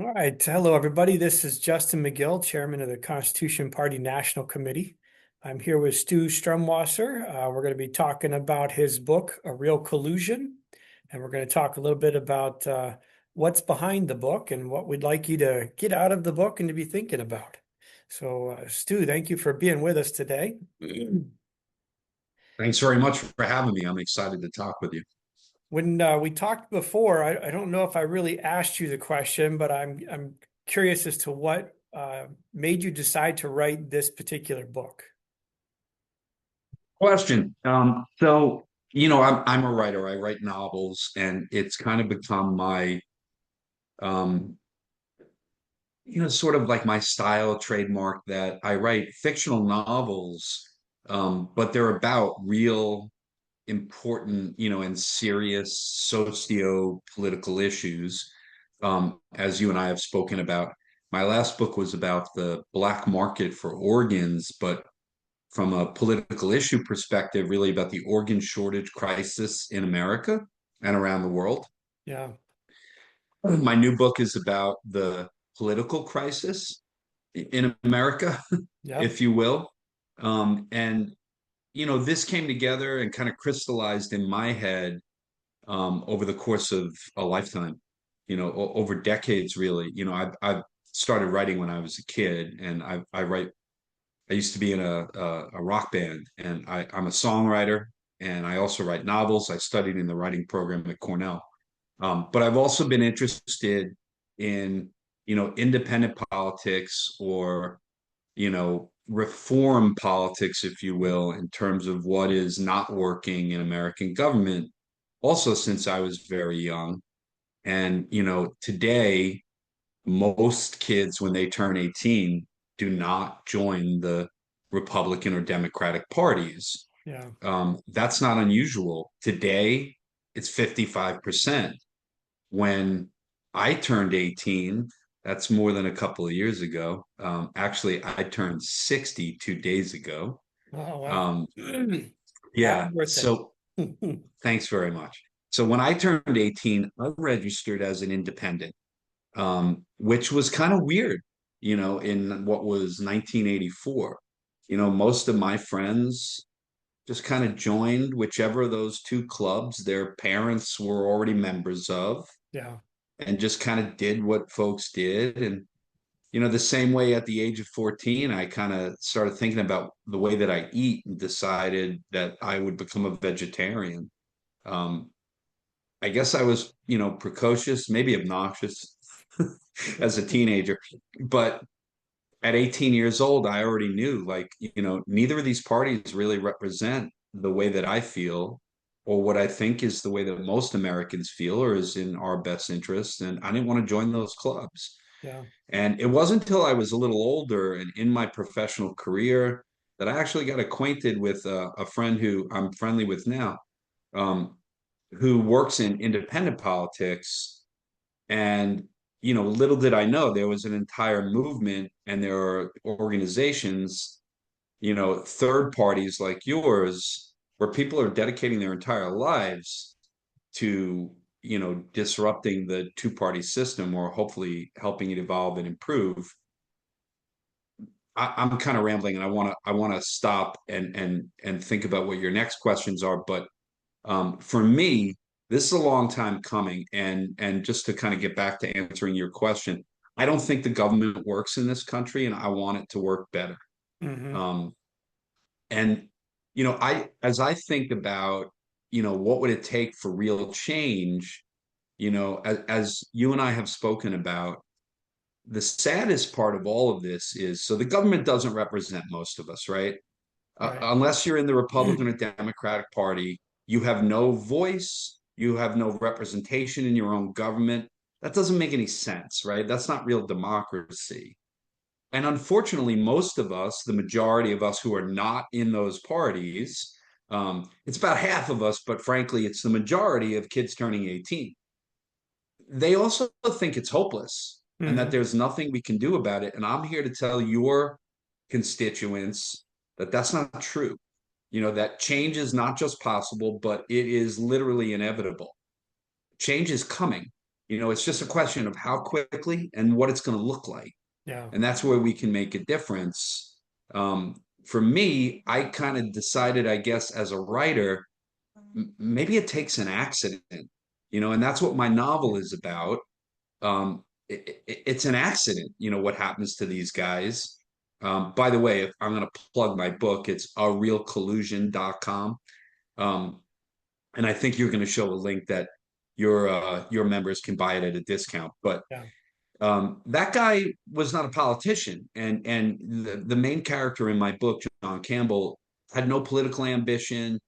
All right. Hello, everybody. This is Justin Magill, Chairman of the Constitution Party National Committee. I'm here with Stu Strumwasser. We're going to be talking about his book, A Real Collusion, and we're going to talk a little bit about what's behind the book and what we'd like you to get out of the book and to be thinking about. So, Stu, thank you for being with us today. Thanks very much for having me. I'm excited to talk with you. When we talked before, I don't know if I really asked you the question, but I'm curious as to what made you decide to write this particular book. Question. I'm a writer. I write novels, and it's kind of become my, um, sort of like my style trademark that I write fictional novels, but they're about real important, and serious socio-political issues. As you and I have spoken about, my last book was about the black market for organs, but from a political issue perspective, really about the organ shortage crisis in America and around the world. Yeah, My new book is about the political crisis in America, yeah. if you will. And this came together and kind of crystallized in my head over the course of a lifetime, over decades, really. I've started writing when I was a kid, and I write. I used to be in a rock band, and I'm a songwriter, and I also write novels. I studied in the writing program at Cornell. But I've also been interested in, independent politics or, reform politics, if you will, in terms of what is not working in American government, also since I was very young. And, today, most kids, when they turn 18, do not join the Republican or Democratic parties. Yeah. That's not unusual. Today, it's 55%. When I turned 18, that's more than a couple of years ago. Actually, I turned 60 2 days ago. Oh, wow. Um, Happy yeah, birthday. so thanks very much. So when I turned 18, I registered as an independent, which was kind of weird, in what was 1984. Most of my friends just kind of joined whichever of those two clubs their parents were already members of Yeah. and just kind of did what folks did. And, the same way at the age of 14, I kind of started thinking about the way that I eat and decided that I would become a vegetarian. Um, I guess I was, precocious, maybe obnoxious as a teenager, but at 18 years old, I already knew, like, neither of these parties really represent the way that I feel or what I think is the way that most Americans feel or is in our best interest. And I didn't want to join those clubs. Yeah. And it wasn't until I was a little older and in my professional career that I actually got acquainted with a friend who I'm friendly with now, um, who works in independent politics. And, little did I know there was an entire movement and there are organizations, third parties like yours, where people are dedicating their entire lives to, disrupting the two-party system or hopefully helping it evolve and improve. I'm kind of rambling and I want to stop and think about what your next questions are. But for me, this is a long time coming, and just to kind of get back to answering your question, I don't think the government works in this country, and I want it to work better. Hmm. Um, and I as I think about what would it take for real change, as you and I have spoken about, the saddest part of all of this is so the government doesn't represent most of us, right? Right. Unless you're in the Republican or Democratic Party, you have no voice, you have no representation in your own government. That doesn't make any sense, right? That's not real democracy. And unfortunately, most of us, the majority of us who are not in those parties, it's about half of us, but frankly, it's the majority of kids turning 18. They also think it's hopeless and that Hmm. there's nothing we can do about it. And I'm here to tell your constituents that that's not true. That change is not just possible, but it is literally inevitable. Change is coming. It's just a question of how quickly and what it's going to look like. Yeah. And that's where we can make a difference. For me, I kind of decided, I guess, as a writer, maybe it takes an accident, and that's what my novel is about. It's an accident, what happens to these guys. By the way, if I'm going to plug my book, it's arealcollusion.com. Um, and I think you're going to show a link that your members can buy it at a discount. But Yeah. that guy was not a politician, and the main character in my book, John Campbell, had no political ambition.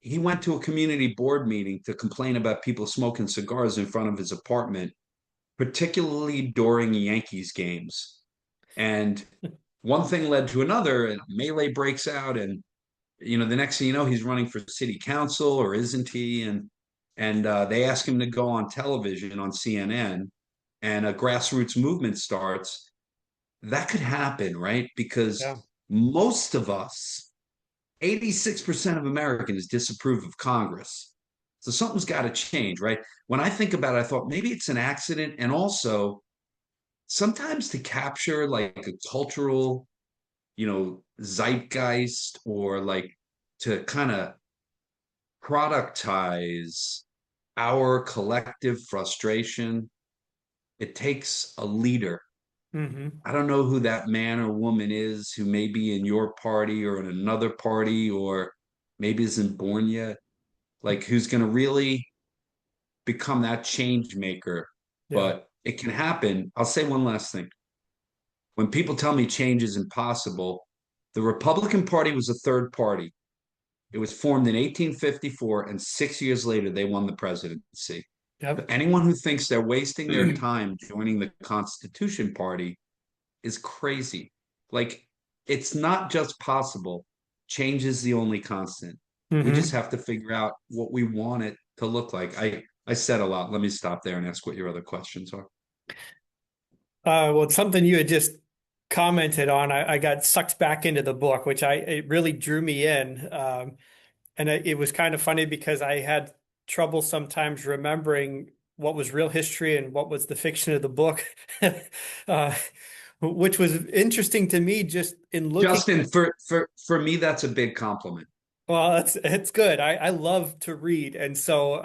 He went to a community board meeting to complain about people smoking cigars in front of his apartment, particularly during Yankees games. And one thing led to another, and melee breaks out, and the next thing you know, he's running for city council, or isn't he? And they ask him to go on television on CNN, and a grassroots movement starts. That could happen, right? Because Yeah. most of us, 86% of Americans disapprove of Congress. So something's got to change, right? When I think about it, I thought maybe it's an accident. And also, sometimes to capture like a cultural, zeitgeist, or like to kind of productize our collective frustration, it takes a leader. Hmm. I don't know who that man or woman is, who may be in your party or in another party, or maybe isn't born yet, like who's going to really become that change maker. Yeah. But it can happen. I'll say one last thing. When people tell me change is impossible, the Republican Party was a third party. It was formed in 1854, and 6 years later, they won the presidency. Yep. Anyone who thinks they're wasting their time joining the Constitution Party is crazy. Like, it's not just possible. Change is the only constant. We just Hmm. have to figure out what we want it to look like. I said a lot. Let me stop there and ask what your other questions are. Well, it's something you had just commented on. I got sucked back into the book, which it really drew me in. And it was kind of funny because I had trouble sometimes remembering what was real history and what was the fiction of the book, uh, which was interesting to me just in looking. Justin, for me, that's a big compliment. Well, it's good. I love to read, and so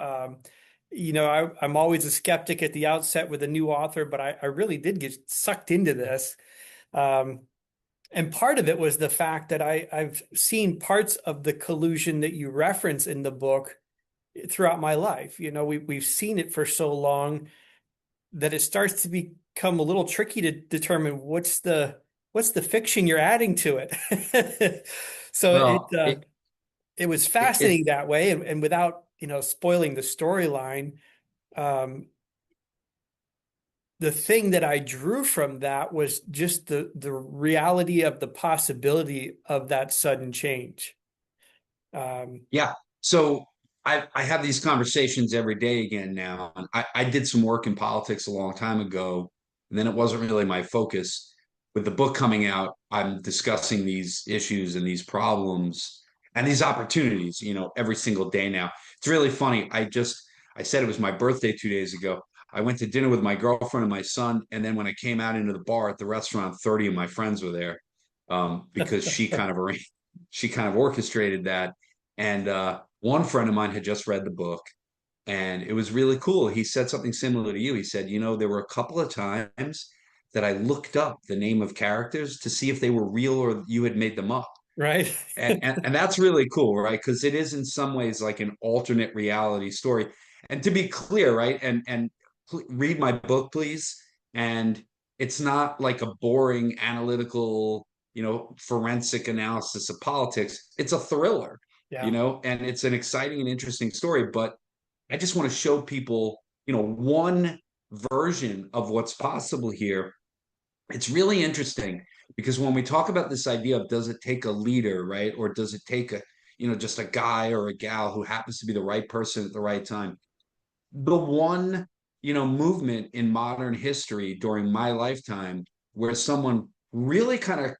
I'm always a skeptic at the outset with a new author, but I really did get sucked into this. Um, and part of it was the fact that I've seen parts of the collusion that you reference in the book throughout my life. We've seen it for so long that it starts to become a little tricky to determine what's the fiction you're adding to it. So Well, it was it fascinating that way, and without spoiling the storyline, um, the thing that I drew from that was just the reality of the possibility of that sudden change. Um, Yeah. So I have these conversations every day again now. And I did some work in politics a long time ago, and then it wasn't really my focus. With the book coming out, I'm discussing these issues and these problems and these opportunities, every single day now. It's really funny. I said it was my birthday 2 days ago. I went to dinner with my girlfriend and my son, and then when I came out into the bar at the restaurant, 30 of my friends were there, because she kind of orchestrated that. And one friend of mine had just read the book, and it was really cool. He said something similar to you. He said, there were a couple of times that I looked up the name of characters to see if they were real or you had made them up. right? And that's really cool, right? Because it is in some ways like an alternate reality story. And to be clear, right? And read my book, please. And it's not like a boring analytical, forensic analysis of politics. It's a thriller, Yeah. and it's an exciting and interesting story. But I just want to show people, one version of what's possible here. It's really interesting because when we talk about this idea of, does it take a leader, right? Or does it take just a guy or a gal who happens to be the right person at the right time? The one, movement in modern history during my lifetime where someone really kind of,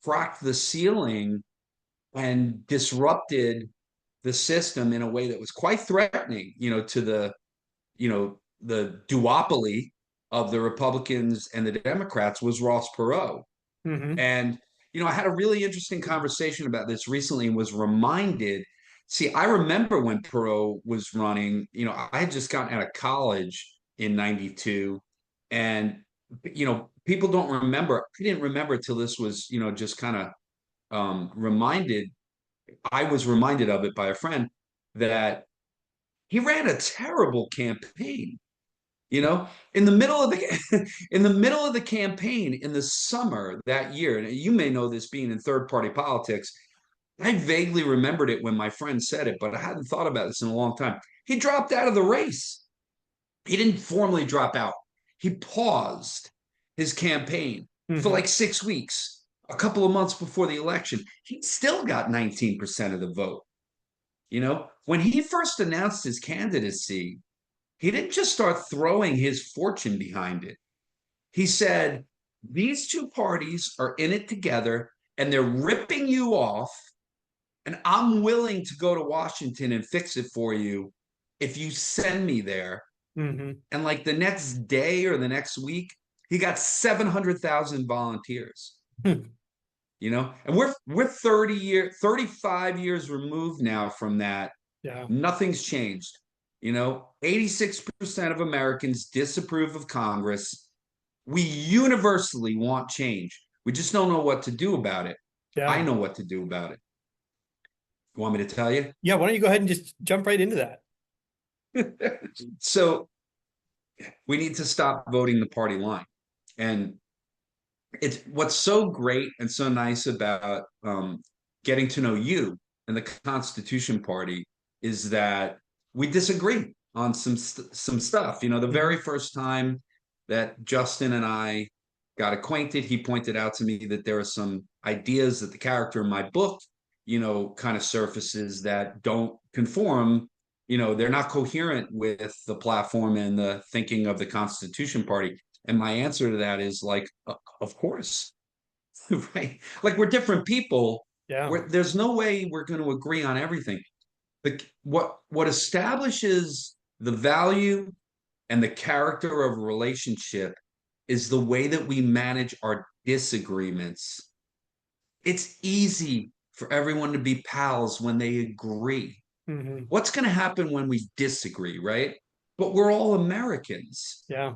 cracked the ceiling and disrupted the system in a way that was quite threatening, to the the duopoly of the Republicans and the Democrats was Ross Perot. Hmm. And, I had a really interesting conversation about this recently and was reminded. See, I remember when Perot was running, I had just gotten out of college in 92. And, people don't remember. I didn't remember till this was, just kind of reminded. I was reminded of it by a friend that he ran a terrible campaign. In the middle of the in the middle of the campaign in the summer that year, and you may know this being in third party politics, I vaguely remembered it when my friend said it, but I hadn't thought about this in a long time. He dropped out of the race. He didn't formally drop out. He paused his campaign for Hmm. like 6 weeks, a couple of months before the election. He still got 19% of the vote. When he first announced his candidacy, he didn't just start throwing his fortune behind it. He said, these two parties are in it together and they're ripping you off. And I'm willing to go to Washington and fix it for you if you send me there. Hmm. And like the next day or the next week, he got 700,000 volunteers. And we're 35 years removed now from that. Yeah. Nothing's changed. 86% of Americans disapprove of Congress. We universally want change. We just don't know what to do about it. I Yeah. know what to do about it. You want me to tell you? Yeah. Why don't you go ahead and just jump right into that? So we need to stop voting the party line. And it's what's so great and so nice about getting to know you and the Constitution Party is that we disagree on some stuff. The Hmm. very first time that Justin and I got acquainted, he pointed out to me that there are some ideas that the character in my book, kind of surfaces that don't conform. They're not coherent with the platform and the thinking of the Constitution Party. And my answer to that is like, of course, right? Like we're different people. Yeah. There's no way we're going to agree on everything. What establishes the value and the character of a relationship is the way that we manage our disagreements. It's easy for everyone to be pals when they agree. Hmm. What's going to happen when we disagree, right? But we're all Americans. Yeah.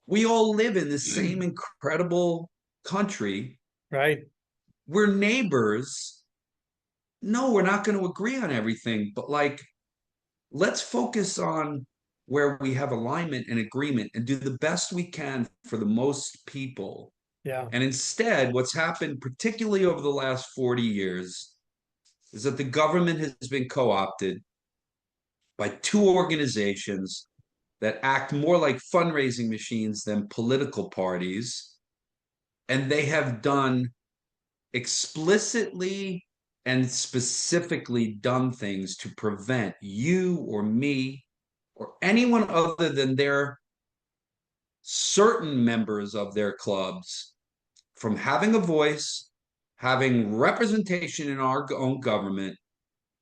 We all live in the same incredible country. Right. We're neighbors. No, we're not going to agree on everything, but like, let's focus on where we have alignment and agreement and do the best we can for the most people. Yeah. And instead, what's happened, particularly over the last 40 years, is that the government has been co opted by two organizations that act more like fundraising machines than political parties. And they have done explicitly and specifically done things to prevent you or me or anyone other than their certain members of their clubs from having a voice, having representation in our own government.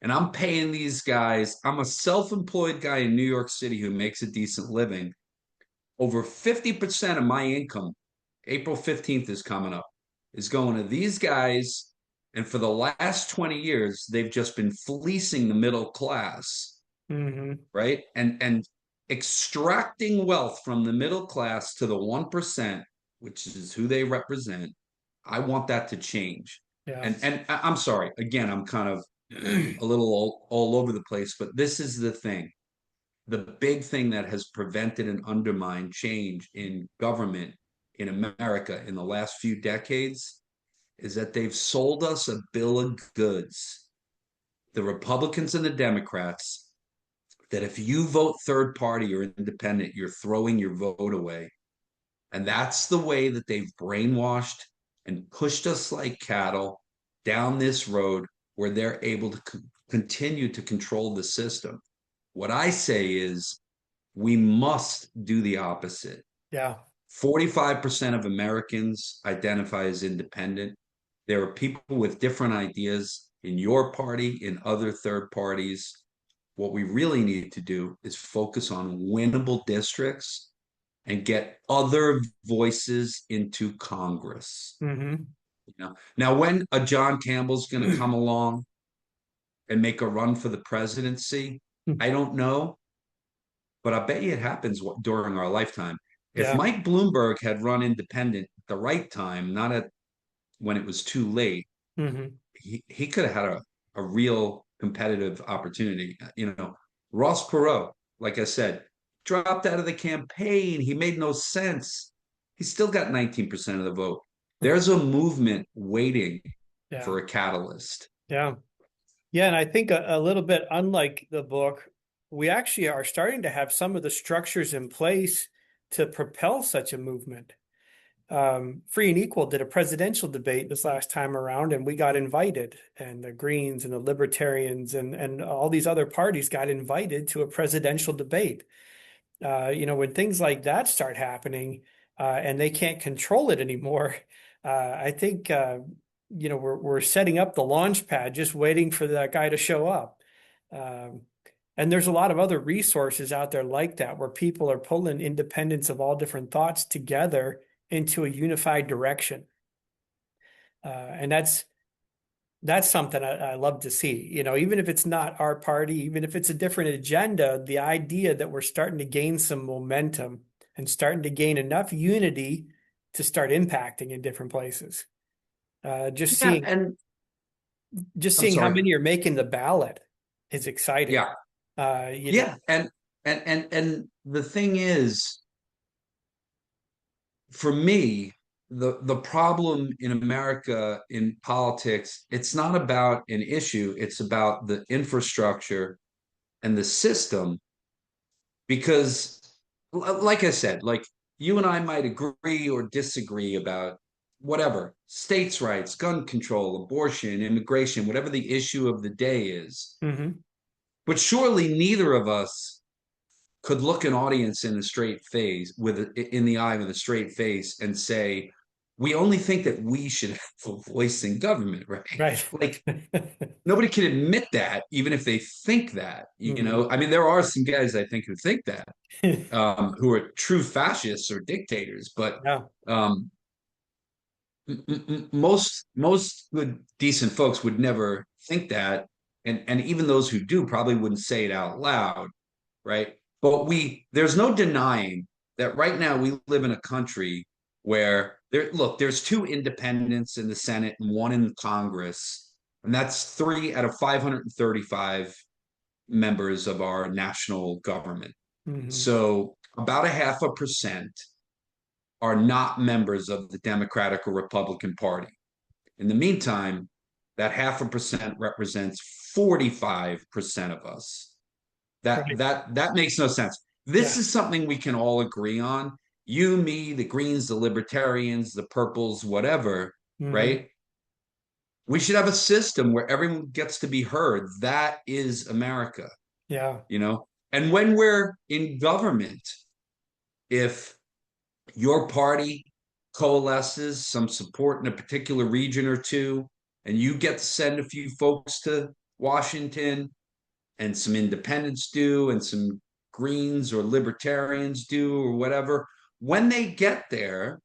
And I'm paying these guys, I'm a self employed guy in New York City who makes a decent living. Over 50% of my income, April 15th is coming up, is going to these guys. And for the last 20 years, they've just been fleecing the middle class, Hmm. right? And extracting wealth from the middle class to the 1%, which is who they represent. I want that to change. Yeah. And I'm sorry, again, I'm kind of a little all over the place, but this is the thing. The big thing that has prevented and undermined change in government in America in the last few decades is that they've sold us a bill of goods, the Republicans and the Democrats, that if you vote third party or independent, you're throwing your vote away. And that's the way that they've brainwashed and pushed us like cattle down this road where they're able to continue to control the system. What I say is we must do the opposite. Yeah. 45% of Americans identify as independent. There are people with different ideas in your party, in other third parties. what we really need to do is focus on winnable districts and get other voices into Congress. Hmm. Now when a John Campbell's going to come along and make a run for the presidency, I don't know, but I bet you it happens during our lifetime. If Yeah. Mike Bloomberg had run independent at the right time, not at when it was too late, Hmm. he could have had a real competitive opportunity. Ross Perot, like I said, dropped out of the campaign. He made no sense. He still got 19% of the vote. There's a movement waiting Yeah. for a catalyst. Yeah. Yeah. And I think a little bit unlike the book, we actually are starting to have some of the structures in place to propel such a movement. Free and Equal did a presidential debate this last time around, and we got invited, and the Greens and the Libertarians and all these other parties got invited to a presidential debate. When things like that start happening, and they can't control it anymore, I think we're setting up the launch pad, just waiting for that guy to show up. Um, and there's a lot of other resources out there like that, where people are pulling independents of all different thoughts together into a unified direction. And that's something I love to see. Even if it's not our party, even if it's a different agenda, the idea that we're starting to gain some momentum and starting to gain enough unity to start impacting in different places. Just Yeah, seeing and just I'm seeing how sorry. many are making the ballot is exciting. Yeah, Uh, you know, yeah, and the thing is, for me, the problem in America in politics, it's not about an issue, it's about the infrastructure and the system. Because, like I said, like you and I might agree or disagree about whatever states' rights, gun control, abortion, immigration, whatever the issue of the day is. mhm, But surely neither of us could look an audience in the straight face in the eye with a straight face and say, we only think that we should have a voice in government, right? right. Like nobody can admit that, even if they think that. Mhm. I mean, there are some guys I think who think that, who are true fascists or dictators, but Yeah. um, most good decent folks would never think that, and even those who do probably wouldn't say it out loud, right? But there's no denying that right now we live in a country where there's two independents in the Senate and one in Congress, and that's three out of 535 members of our national government. Mhm. So about a 0.5% are not members of the Democratic or Republican Party. In the meantime, that 0.5% represents 45% of us. That Right. that that makes no sense. This Yeah. is something we can all agree on. You, me, the Greens, the Libertarians, the Purples, whatever, Mhm. right? We should have a system where everyone gets to be heard. That is America, Yeah. you know? And when we're in government, if your party coalesces some support in a particular region or two, and you get to send a few folks to Washington, and some independents do, and some Greens or Libertarians do, or whatever, when they get there,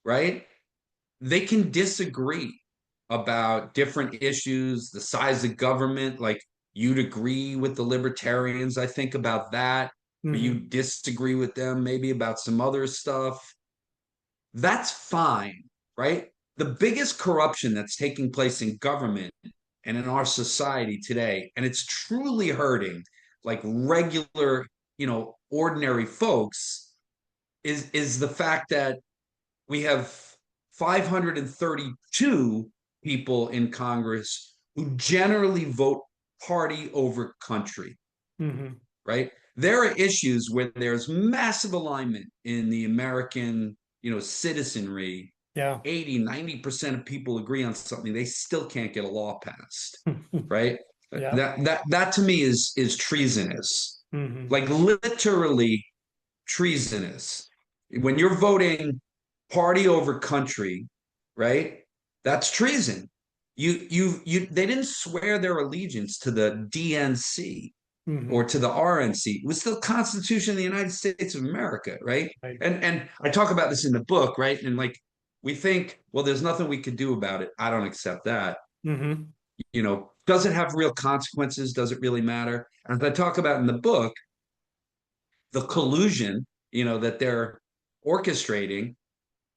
right, they can disagree about different issues, the size of government. Like you'd agree with the Libertarians, I think, about that, but you Mhm. disagree with them maybe about some other stuff. That's fine, right? The biggest corruption that's taking place in government and in our society today, and it's truly hurting like regular, ordinary folks, is the fact that we have 532 people in Congress who generally vote party over country, Mhm. right? There are issues where there's massive alignment in the American, citizenry. Yeah. 80, 90% of people agree on something, they still can't get a law passed, right? Yeah. That to me is treasonous, Mhm. like literally treasonous. When you're voting party over country, right? That's treason. They didn't swear their allegiance to the DNC. or Hmm. to the RNC. It was the Constitution of the United States of America, right? Right. And I talk about this in the book, right? And like we think, well, there's nothing we could do about it. I don't accept that. Hmm. Does it have real consequences? Does it really matter? As I talk about in the book, the collusion, that they're orchestrating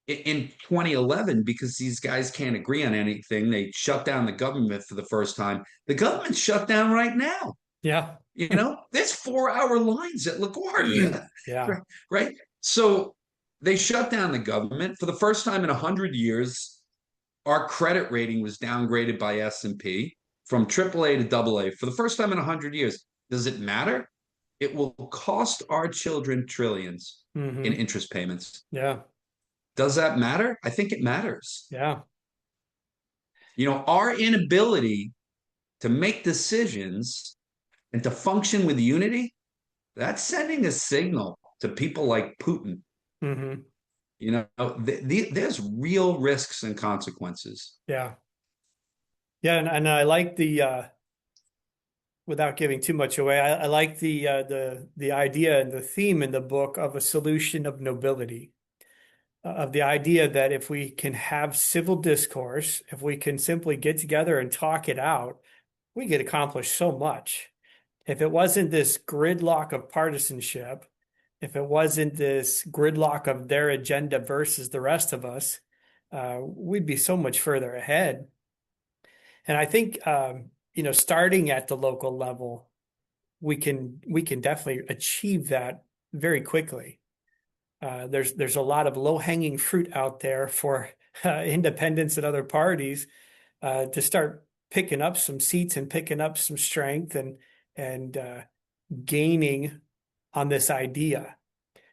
in 2011, because these guys can't agree on anything. They shut down the government for the first time. The government's shut down right now. Yeah. There's 4-hour lines at LaGuardia, Yeah. right? So they shut down the government for the first time in 100 years. Our credit rating was downgraded by S&P from AAA to AA for the first time in 100 years. Does it matter? It will cost our children trillions in Hmm. interest payments. Yeah. Does that matter? I think it matters. Yeah. Our inability to make decisions and to function with unity, that's sending a signal to people like Putin. Hmm. There's real risks and consequences. Yeah. Yeah. And I like without giving too much away, I like the idea and the theme in the book of a solution of nobility, of the idea that if we can have civil discourse, if we can simply get together and talk it out, we could accomplish so much. If it wasn't this gridlock of partisanship, if it wasn't this gridlock of their agenda versus the rest of us, we'd be so much further ahead. And I think starting at the local level, we can definitely achieve that very quickly. There's a lot of low-hanging fruit out there for independents and other parties to start picking up some seats and picking up some strength and gaining on this idea.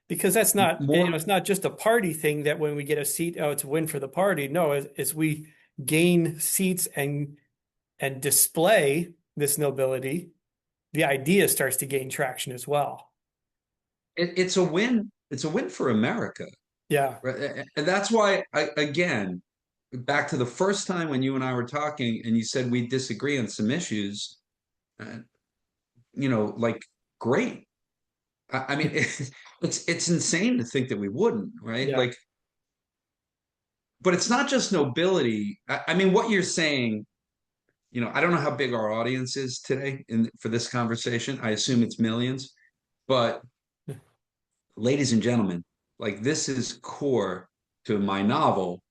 Because that's not, More, it's not just a party thing that when we get a seat, oh, it's a win for the party. No, as we gain seats and display this nobility, the idea starts to gain traction as well. it's a win. It's a win for America, Yeah. right? And that's why, again, back to the first time when you and I were talking, and you said we disagree on some issues. uh, like, great. I mean, it's insane to think that we wouldn't, right? Yeah. Like, but it's not just nobility. I mean, what you're saying, I don't know how big our audience is today for this conversation. I assume it's millions, but ladies and gentlemen, like, this is core to my novel.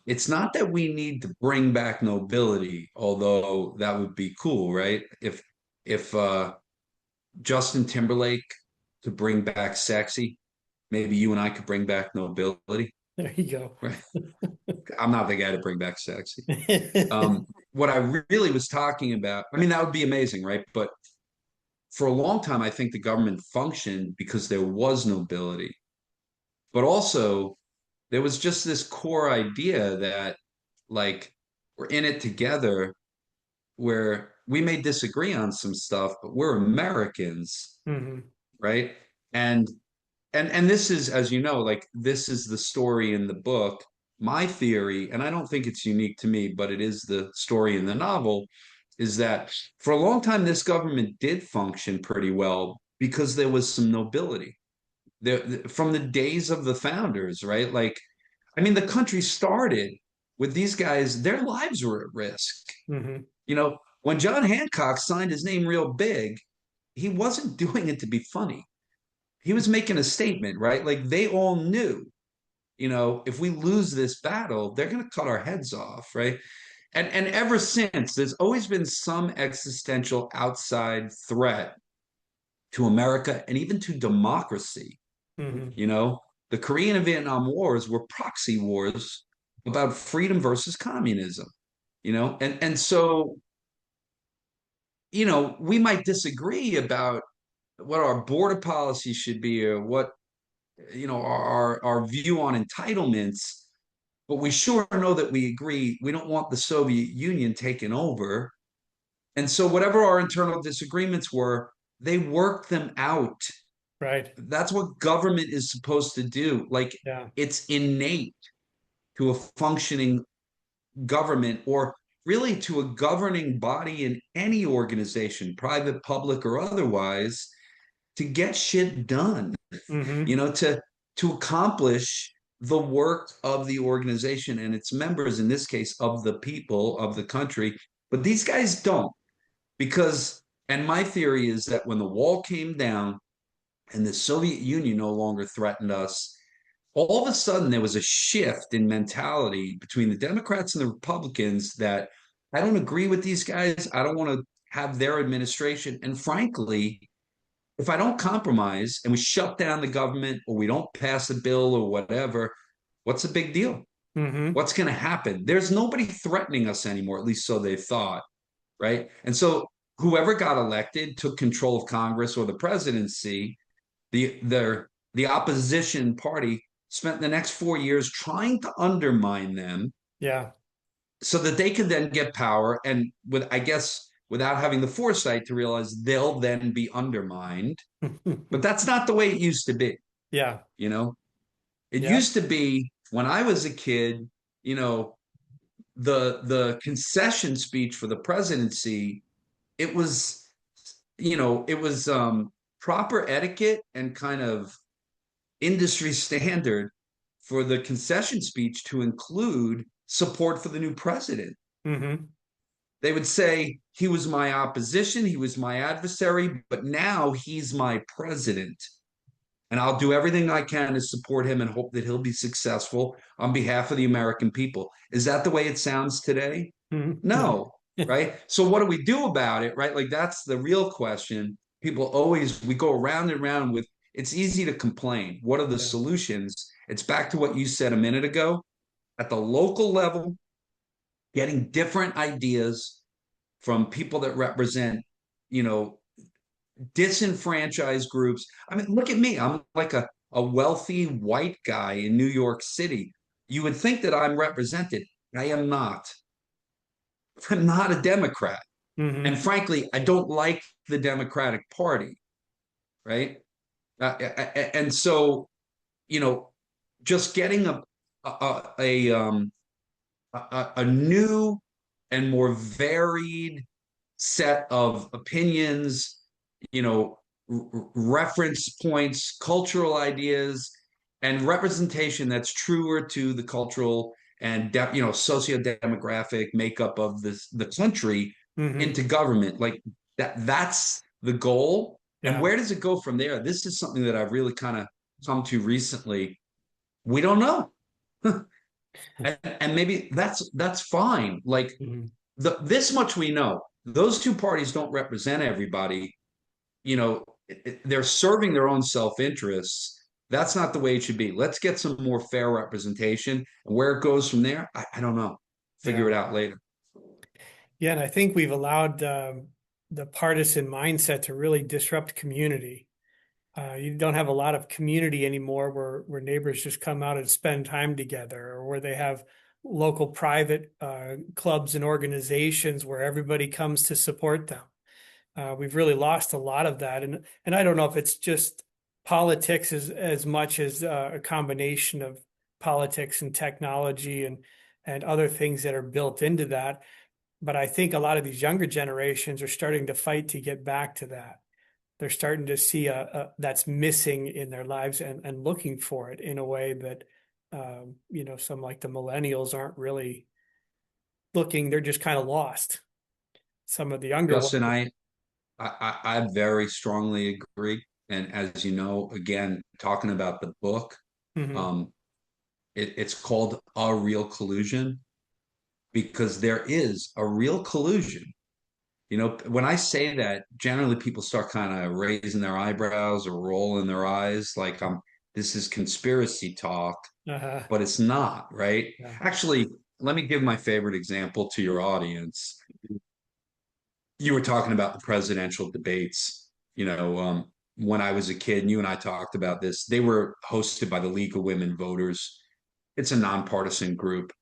It's not that we need to bring back nobility, although that would be cool, right? If Justin Timberlake could bring back sexy, maybe you and I could bring back nobility, There you go. right? I'm not the guy to bring back sexy. What I really was talking about, I mean, that would be amazing, right? But for a long time, I think the government functioned because there was nobility, but also there was just this core idea that, like, we're in it together, where we may disagree on some stuff, but we're Americans, Hmm. right? And and this is, as you know, like, this is the story in the book. My theory, and I don't think it's unique to me, but it is the story in the novel, is that for a long time this government did function pretty well because there was some nobility there from the days of the founders, right? Like, I mean, the country started with these guys, their lives were at risk. Hmm. When John Hancock signed his name real big, he wasn't doing it to be funny. He was making a statement, right? Like, they all knew, if we lose this battle, they're going to cut our heads off, right? And ever since, there's always been some existential outside threat to America and even to democracy. Hmm. You know, the Korean and Vietnam Wars were proxy wars about freedom versus communism, and so, we might disagree about what our border policy should be, or what, our view on entitlements, but we sure know that we agree we don't want the Soviet Union taken over. And so, whatever our internal disagreements were, they worked them out. Right. That's what government is supposed to do. Like, Yeah. it's innate to a functioning government, or really to a governing body in any organization, private, public, or otherwise, to get shit done, Mm-hmm. to accomplish the work of the organization and its members, in this case, of the people of the country. But these guys don't, because, and my theory is that when the wall came down and the Soviet Union no longer threatened us, all of a sudden there was a shift in mentality between the Democrats and the Republicans that I don't agree with these guys. I don't want to have their administration. And frankly, if I don't compromise and we shut down the government or we don't pass a bill or whatever, what's the big deal? Mm-hmm. What's going to happen? There's nobody threatening us anymore, at least so they thought, right? And so whoever got elected took control of Congress or the presidency. The opposition party spent the next 4 years trying to undermine them Yeah. so that they could then get power, and with, I guess, without having the foresight to realize they'll then be undermined. But that's not the way it used to be. Yeah. You know, it Yeah. used to be when I was a kid, you know, the concession speech for the presidency, it was, it was proper etiquette and kind of industry standard for the concession speech to include support for the new president. Mm-hmm. They would say, he was my opposition, he was my adversary, but now he's my president. And I'll do everything I can to support him and hope that he'll be successful on behalf of the American people. Is that the way it sounds today? Mm-hmm. No. No, right? So what do we do about it, right? Like that's the real question. People always, we go around and around with, it's easy to complain. What are the Yeah. solutions? It's back to what you said a minute ago. At the local level, getting different ideas from people that represent, you know, disenfranchised groups. I mean, look at me. I'm like a wealthy white guy in New York City. You would think that I'm represented. I am not. I'm not a Democrat. And Mm-hmm. frankly, I don't like the Democratic Party, right? And so, you know, just getting a new and more varied set of opinions, reference points, cultural ideas, and representation that's truer to the cultural and socio-demographic makeup of the country Mm-hmm. into government. Like that's the goal. And Yeah. where does it go from there? This is something that I've really kind of come to recently. We don't know. And maybe that's fine. Like Mm-hmm. this much we know. Those two parties don't represent everybody. They're serving their own self-interests. That's not the way it should be. Let's get some more fair representation. And where it goes from there, I don't know. Figure Yeah. it out later. Yeah. And I think we've allowed the partisan mindset to really disrupt community. You don't have a lot of community anymore where neighbors just come out and spend time together, or where they have local private clubs and organizations where everybody comes to support them. We've really lost a lot of that, and I don't know if it's just politics as much as a combination of politics and technology and other things that are built into that. But I think a lot of these younger generations are starting to fight to get back to that. They're starting to see that's missing in their lives and looking for it in a way that some like the millennials aren't really looking. They're just kind of lost. Some of the younger ones. Justin, I very strongly agree. And as you know, again, talking about the book, Mhm. um, it's called A Real Collusion because there is a real collusion. When I say that, generally people start kind of raising their eyebrows or rolling their eyes like this is conspiracy talk, Uh-huh. but it's not, right? Yeah. Actually, let me give my favorite example to your audience. You were talking about the presidential debates. When I was a kid, and you and I talked about this, they were hosted by the League of Women Voters. It's a nonpartisan group.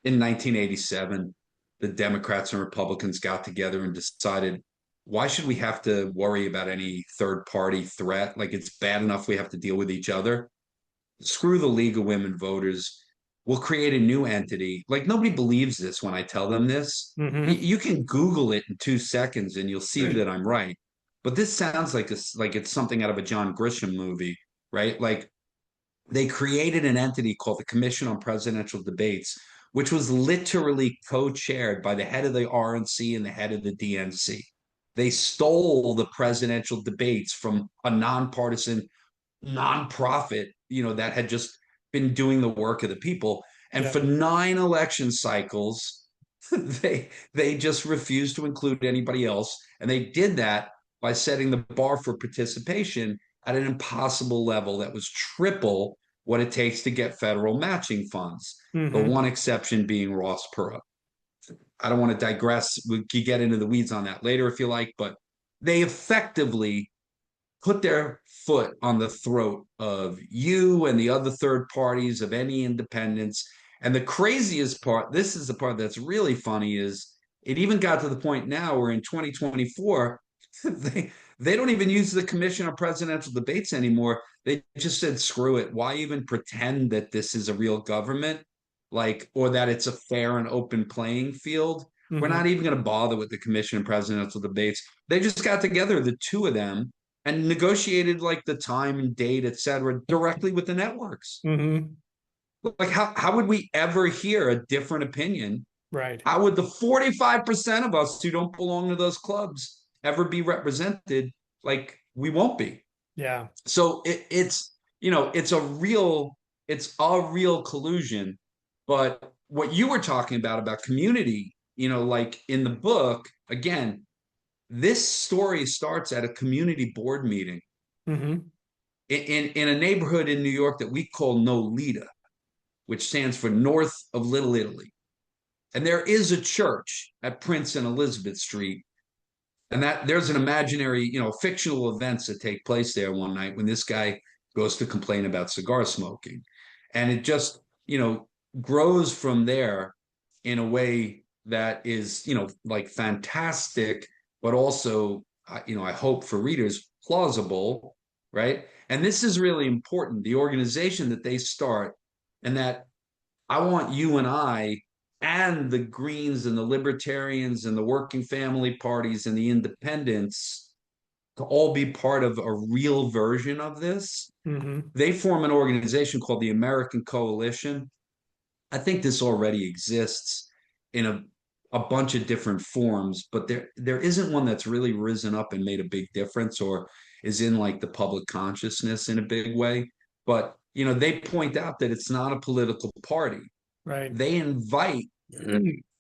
In 1987, the Democrats and Republicans got together and decided, why should we have to worry about any third party threat? Like it's bad enough we have to deal with each other. Screw the League of Women Voters. we'll create a new entity. Like nobody believes this when I tell them this. Mm-hmm. You can Google it in 2 seconds and you'll see that I'm right. But this sounds like it's something out of a John Grisham movie, right? Like they created an entity called the Commission on Presidential Debates, which was literally co-chaired by the head of the RNC and the head of the DNC. They stole the presidential debates from a nonpartisan nonprofit, that had just been doing the work of the people. And Yeah. for 9 election cycles, they just refused to include anybody else. And they did that by setting the bar for participation at an impossible level that was triple what it takes to get federal matching funds. The Mm-hmm. one exception being Ross Perot. I don't want to digress. We could get into the weeds on that later if you like, but they effectively put their foot on the throat of you and the other third parties of any independence. And the craziest part, this is the part that's really funny, is it even got to the point now where in 2024, they don't even use the Commission on Presidential Debates anymore. They just said, screw it. Why even pretend that this is a real government? Like, or that it's a fair and open playing field? We're Mm-hmm. not even going to bother with the Commission on Presidential Debates. They just got together, the two of them, and negotiated like the time and date, et cetera, directly with the networks. Mm-hmm. Like, how would we ever hear a different opinion? Right. How would the 45% of us who don't belong to those clubs ever be represented? Like, we won't be. Yeah. So it's a real collusion. But what you were talking about community, like in the book, again, this story starts at a community board meeting Mm-hmm. in a neighborhood in New York that we call Nolita, which stands for North of Little Italy. And there is a church at Prince and Elizabeth Street. And that there's an imaginary, fictional events that take place there one night when this guy goes to complain about cigar smoking. And it just, grows from there in a way that is, like fantastic, but also, I hope for readers, plausible, right? And this is really important. The organization that they start, and that I want you and I and the Greens and the Libertarians and the working family parties and the independents to all be part of a real version of this. Mm-hmm. They form an organization called the American Coalition. I think this already exists in a bunch of different forms, but there isn't one that's really risen up and made a big difference or is in like the public consciousness in a big way. But they point out that it's not a political party. Right. They invite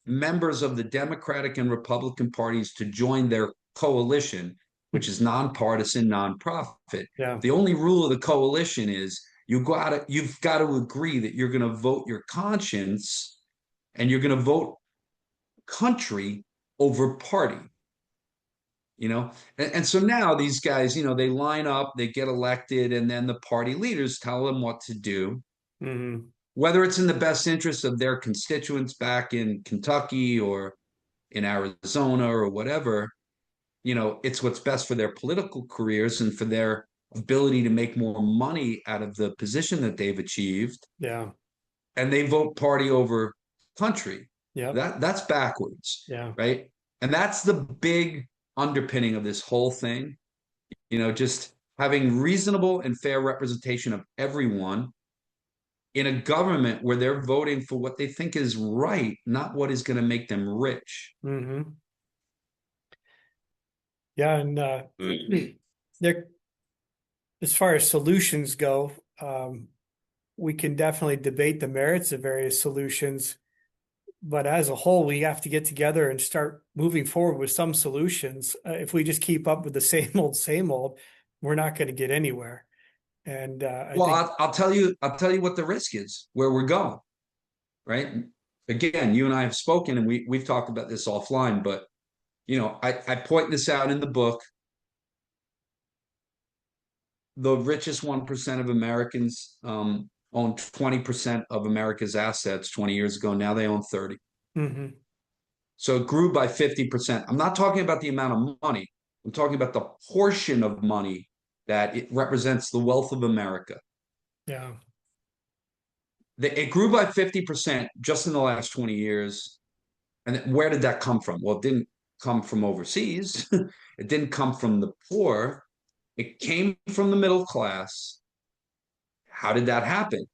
members of the Democratic and Republican parties to join their coalition, which is nonpartisan, nonprofit. Yeah. The only rule of the coalition is you've got to agree that you're going to vote your conscience and you're going to vote country over party. And so now these guys, they line up, they get elected, and then the party leaders tell them what to do, Mm-hmm. whether it's in the best interest of their constituents back in Kentucky or in Arizona or whatever. It's what's best for their political careers and for their ability to make more money out of the position that they've achieved. Yeah. And they vote party over country. Yep. That's backwards, Yeah. right? And that's the big underpinning of this whole thing. Just having reasonable and fair representation of everyone in a government where they're voting for what they think is right, not what is going to make them rich. Mm-hmm. Yeah. And there, as far as solutions go, we can definitely debate the merits of various solutions, but as a whole, we have to get together and start moving forward with some solutions. If we just keep up with the same old, we're not going to get anywhere. And I Well, think, I'll tell you what the risk is, where we're going, right? Again, you and I have spoken and we've talked about this offline, but I point this out in the book. The richest 1% of Americans owned 20% of America's assets 20 years ago. Now they own 30. mm-hmm, So it grew by 50%. I'm not talking about the amount of money. I'm talking about the portion of money that it represents the wealth of America. yeah, it grew by 50% just in the last 20 years. And where did that come from? Well, it didn't come from overseas. It didn't come from the poor. It came from the middle class. How did that happen?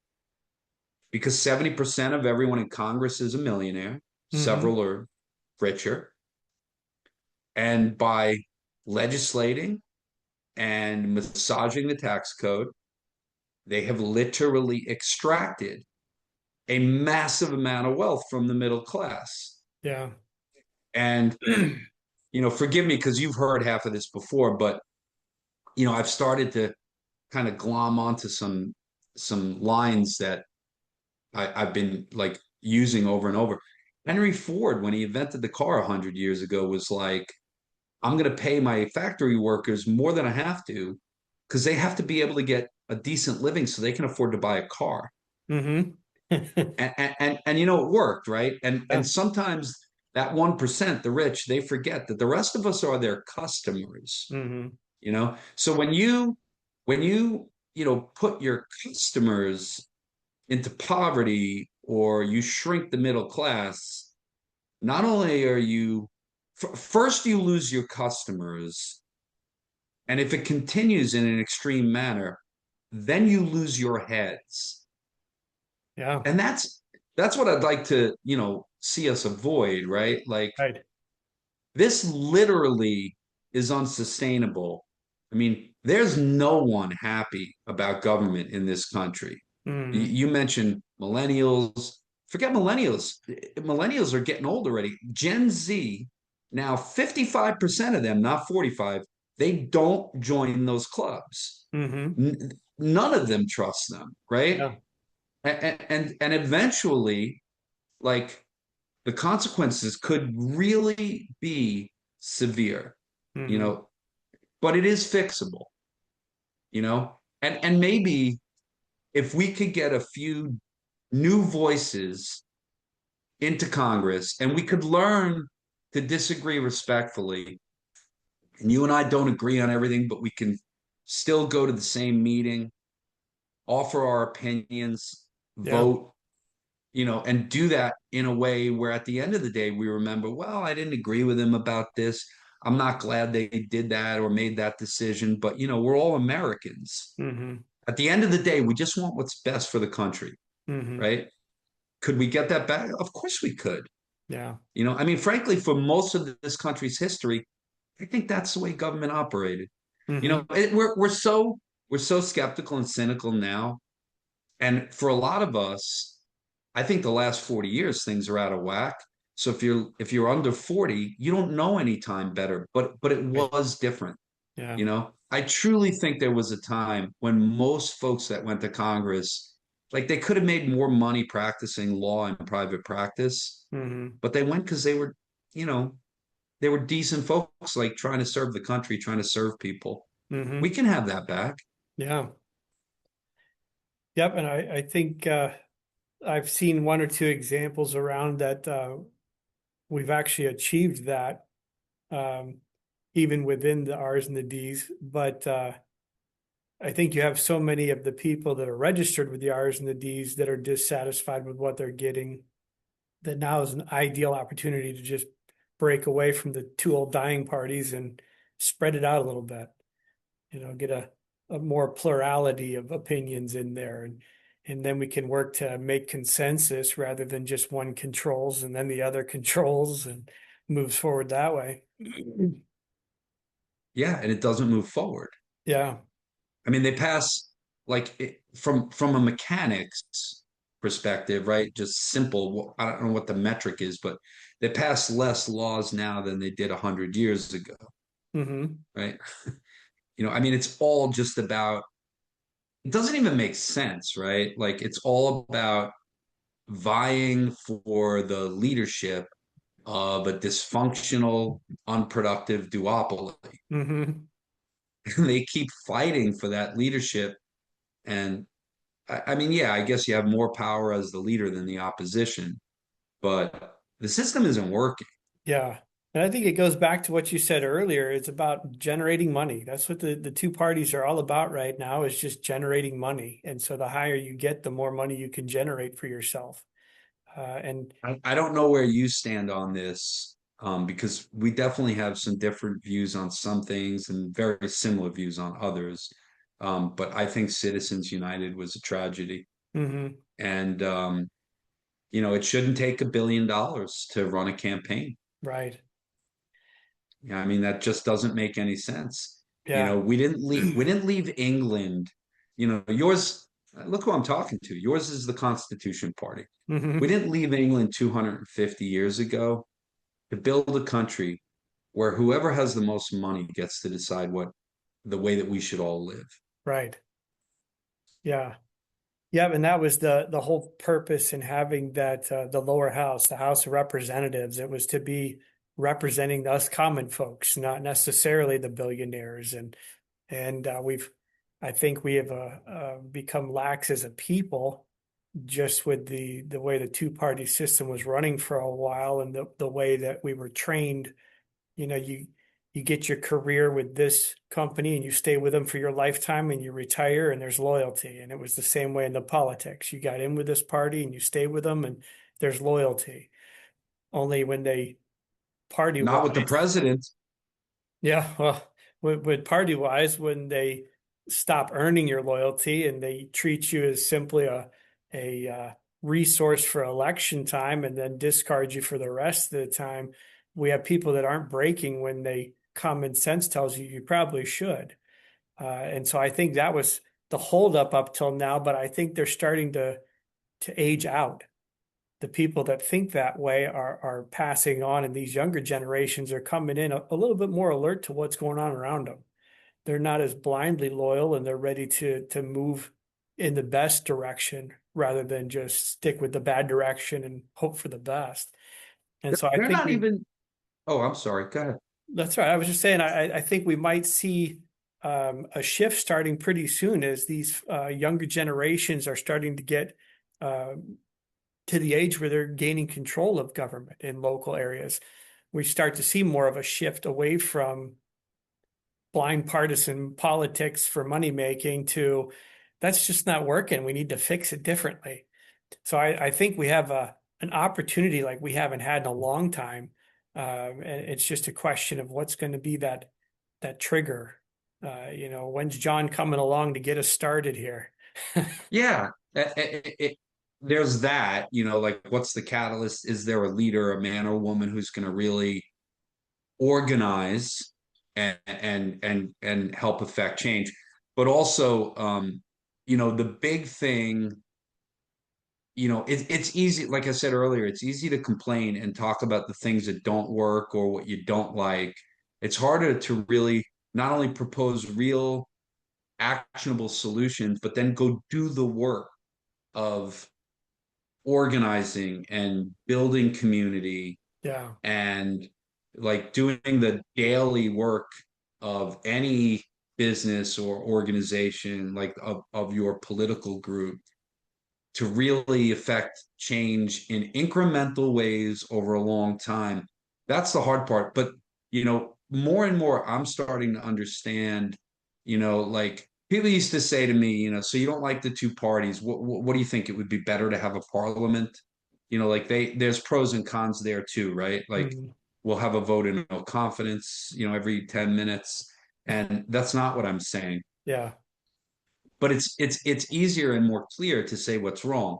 Because 70% of everyone in Congress is a millionaire, Hmm. several are richer. And by legislating and massaging the tax code, they have literally extracted a massive amount of wealth from the middle class. Yeah. And, forgive me because you've heard half of this before, but, I've started to kind of glom onto some lines that I've been like using over and over. Henry Ford, when he invented the car 100 years ago, was like, I'm going to pay my factory workers more than I have to because they have to be able to get a decent living so they can afford to buy a car. Hmm. And it worked, right? And Yeah. sometimes that 1%, the rich, they forget that the rest of us are their customers, Hmm. So when you put your customers into poverty or you shrink the middle class, not only are you first you lose your customers, and if it continues in an extreme manner, then you lose your heads. Yeah. And that's what I'd like to, see us avoid, right? Like Right. this literally is unsustainable. I mean, there's no one happy about government in this country. Hmm. You mentioned millennials. Forget millennials. Millennials are getting old already. Gen Z, now 55% of them, not 45, they don't join those clubs. Hmm. None of them trust them, right? Yeah. And eventually, like the consequences could really be severe, you Hmm. know, but it is fixable, and maybe if we could get a few new voices into Congress and we could learn to disagree respectfully, and you and I don't agree on everything, but we can still go to the same meeting, offer our opinions, Yeah. vote, and do that in a way where at the end of the day, we remember, well, I didn't agree with him about this. I'm not glad they did that or made that decision, but, we're all Americans. Hmm. At the end of the day, we just want what's best for the country, Hmm. right? Could we get that back? Of course we could. Yeah. I mean, frankly, for most of this country's history, I think that's the way government operated. Hmm. We're so skeptical and cynical now, and for a lot of us, I think the last 40 years things are out of whack. So if you're under 40, you don't know any time better, but it Right. was different. Yeah. I truly think there was a time when most folks that went to Congress, like they could have made more money practicing law in private practice, Hmm. but they went because you know, they were decent folks, like trying to serve the country, trying to serve people. We Hmm. can have that back. Yeah. Yep. And I think I've seen one or two examples around that we've actually achieved that, um, even within the R's and the D's. But I think you have so many of the people that are registered with the R's and the D's that are dissatisfied with what they're getting, that now is an ideal opportunity to just break away from the two old dying parties and spread it out a little bit. Get a more plurality of opinions in there, and then we can work to make consensus rather than just one controls and then the other controls and moves forward that way. Yeah, and it doesn't move forward. Yeah. I mean, they pass from a mechanics perspective, right? Just simple. I don't know what the metric is, but they pass less laws now than they did 100 years ago, Hmm. right? I mean, it's all just about. It doesn't even make sense, right? Like it's all about vying for the leadership of a dysfunctional, unproductive duopoly. Hmm. They keep fighting for that leadership, and I mean, yeah, I guess you have more power as the leader than the opposition, but the system isn't working. Yeah. And I think it goes back to what you said earlier. It's about generating money. That's what the two parties are all about right now, is just generating money. And so the higher you get, the more money you can generate for yourself. And I don't know where you stand on this, because we definitely have some different views on some things and very similar views on others. But I think Citizens United was a tragedy. mhm, And, it shouldn't take $1 billion to run a campaign. right. Yeah, I mean, that just doesn't make any sense. Yeah. We didn't leave England. Yours, look who I'm talking to. Yours is the Constitution Party. We Mhm, didn't leave England 250 years ago to build a country where whoever has the most money gets to decide what the way that we should all live. right. Yeah. Yeah, and that was the whole purpose in having that the lower house, the House of Representatives. It was to be representing us common folks, not necessarily the billionaires. And I think we have become lax as a people, just with the way the two-party system was running for a while, and the way that we were trained. You get your career with this company and you stay with them for your lifetime, and you retire, and there's loyalty. And it was the same way in the politics. You got in with this party and you stay with them, and there's loyalty. Only when they party Not with the wise, president. yeah, well, with party wise, when they stop earning your loyalty and they treat you as simply a resource for election time, and then discard you for the rest of the time. We have people that aren't breaking when they common sense tells you you probably should. And so I think that was the holdup up till now, but I think they're starting to age out. The people that think that way are passing on, and these younger generations are coming in a little bit more alert to what's going on around them. They're not as blindly loyal, and they're ready to move in the best direction rather than just stick with the bad direction and hope for the best. And so I They're think not even. Oh, I'm sorry. Go ahead. that's right. I was just saying, I think we might see a shift starting pretty soon as these younger generations are starting to get uh, to the age where they're gaining control of government in local areas. We start to see more of a shift away from blind partisan politics for money making to that's just not working. We need to fix it differently. So I think we have an opportunity like we haven't had in a long time. And it's just a question of what's going to be that trigger. When's John coming along to get us started here? Yeah, there's that. Like, what's the catalyst? Is there a leader, a man or woman, who's going to really organize and help affect change? But also, the big thing, it's easy. Like I said earlier, it's easy to complain and talk about the things that don't work or what you don't like. It's harder to really not only propose real actionable solutions, but then go do the work of organizing and building community Yeah, and like doing the daily work of any business or organization, like of your political group, to really affect change in incremental ways over a long time. That's the hard part. But, more and more, I'm starting to understand, like people used to say to me, so you don't like the two parties. What do you think? It would be better to have a parliament? Like there's pros and cons there too, right? Like mhm, we'll have a vote in no confidence, every 10 minutes. And that's not what I'm saying. yeah, But it's easier and more clear to say what's wrong.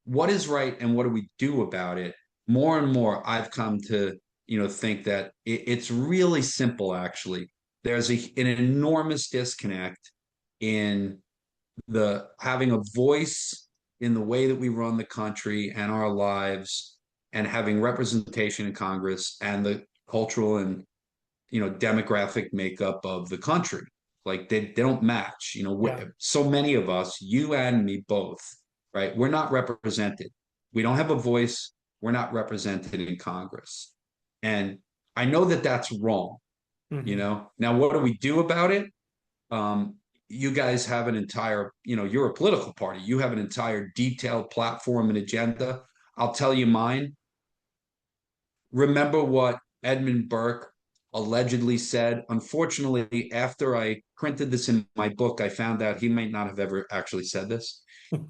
What is right and what do we do about it? More and more, I've come to think that it's really simple. Actually, there's an enormous disconnect in the having a voice in the way that we run the country and our lives, and having representation in Congress, and the cultural and demographic makeup of the country. Like they don't match. yeah, So many of us, you and me both, right? We're not represented. We don't have a voice. We're not represented in Congress. And I know that that's wrong. mhm, Now what do we do about it? You guys have an entire, you're a political party. You have an entire detailed platform and agenda. I'll tell you mine. Remember what Edmund Burke allegedly said. Unfortunately, after I printed this in my book, I found out he might not have ever actually said this.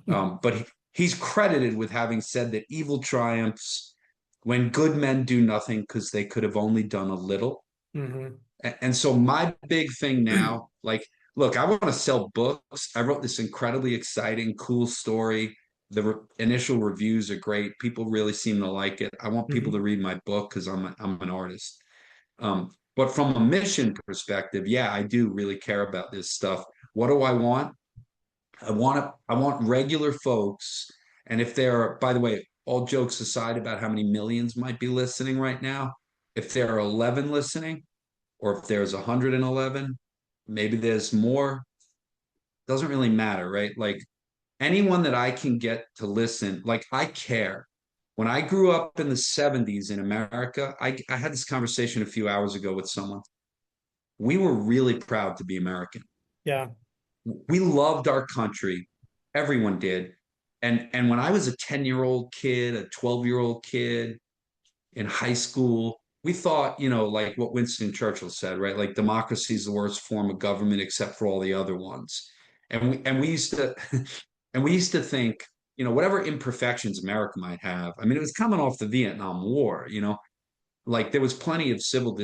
But he's credited with having said that evil triumphs when good men do nothing because they could have only done a little. Hmm. And so my big thing now, like, look, I want to sell books. I wrote this incredibly exciting, cool story. The initial reviews are great. People really seem to like it. I want people to Hmm. read my book because I'm an artist. But from a mission perspective, yeah, I do really care about this stuff. What do I want? I want regular folks. And if there are, by the way, all jokes aside about how many millions might be listening right now, if there are 11 listening, or if there's 111, maybe there's more, doesn't really matter, right? Like anyone that I can get to listen, like I care. When I grew up in the 70s in America, I had this conversation a few hours ago with someone. We were really proud to be American. Yeah. We loved our country. Everyone did. And when I was a 10-year-old kid, a 12-year-old kid in high school, we thought, like what Winston Churchill said, right? Like democracy is the worst form of government except for all the other ones. And we used to and we used to think, whatever imperfections America might have. I mean, it was coming off the Vietnam War, like there was plenty of civil